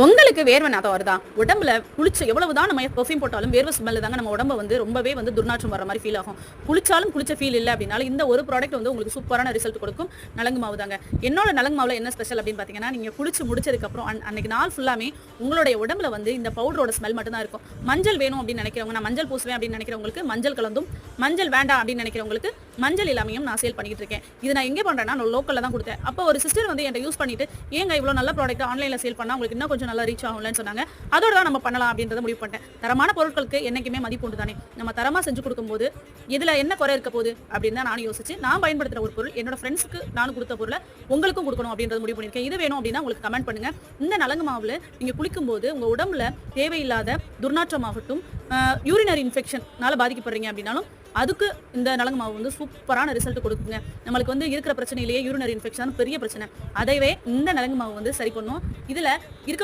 உங்களுக்கு வேர்வை நாத்தம் வருதா? உடம்புல குளிச்சு எவ்வளவுதான் நம்ம பெர்ஃப்யூம் போட்டாலும் வேர்வை ஸ்மெல் தாங்க நம்ம உடம்ப வந்து ரொம்பவே வந்து துர்நாற்றம் வர மாரி ஃபீல் ஆகும். குளிச்சாலும் குளிச்ச ஃபீல் இல்ல அப்டினாலும் இந்த ஒரு ப்ராடக்ட் வந்து உங்களுக்கு சூப்பரான ரிசல்ட் கொடுக்கும். நலங்கு மாவு தாங்க. என்னோட நலங்கு மாவுல என்ன ஸ்பெஷல் அப்டின்னு பார்த்தீங்கன்னா, நீங்க குளிச்சு முடிச்சதுக்கு அப்புறம் அன்னைக்கு நாள் ஃபுல்லாமே உங்களுடைய உடம்புல வந்து இந்த பவுடரோட ஸ்மெல் மட்டும் தான் இருக்கும். மஞ்சள் வேணும் அப்டின்னு நினைக்கிறவங்க, நான் மஞ்சள் பூசுவேன் அப்டின்னு நினைக்கிறவங்களுக்கு மஞ்சள் கலந்தும், மஞ்சள் வேண்டாம் அப்டின்னு நினைக்கிறவங்களுக்கு மஞ்சள் இல்லாமையும் நான் சேல் பண்ணிட்டு இருக்கேன். இது நான் எங்க பண்றேன்னா, நான் லோக்கல்ல தான் குடுத்தேன். அப்போ ஒரு சிஸ்டர் வந்து என்கிட்ட யூஸ் பண்ணிட்டு, "ஏங்க இவ்ளோ நல்ல ப்ராடக்ட் ஆன்லைன்ல சேல் பண்ணா உங்களுக்கு இன்னும் கொஞ்சம் நல்லா ரீச் ஆகும்லன்னு" சொன்னாங்க. அதோட தான் நம்ம பண்ணலாம் அப்படின்றத முடிவு பண்ணிட்டேன். தரமான பொருட்களுக்கு என்னைக்குமே மதிப்பு உண்டு தானே. நம்ம தரமா செஞ்சு கொடுக்கும்போது இதுல என்ன குறை இருக்க போகுது அப்படின்னு தான் நானும் யோசிச்சு நான் பயன்படுத்துற ஒரு பொருள் என்னோட ஃப்ரெண்ட்ஸ்க்கு நானும் கொடுத்த பொருளை உங்களுக்கும் கொடுக்கணும் அப்படின்றத முடிவு பண்ணியிருக்கேன். இது வேணும் அப்படின்னா உங்களுக்கு கமெண்ட் பண்ணுங்க. இந்த நலங்கு மாவுல நீங்க குளிக்கும்போது உங்க உடம்புல தேவையில்லாத துர்நாற்றமாகட்டும், யூரினரி இன்ஃபெக்ஷனால பாதிக்கப்படுறீங்க அப்படின்னாலும் அதுக்கு இந்த நலங்கு மாவு வந்து சூப்பரான ரிசல்ட் கொடுக்குங்க. நம்மளுக்கு வந்து இருக்கிற பிரச்சனையிலேயே யூரினரி இன்ஃபெக்ஷன் பெரிய பிரச்சனை. அதைவே இந்த நலங்கு மாவு வந்து சரி பண்ணும். இதுல இருக்க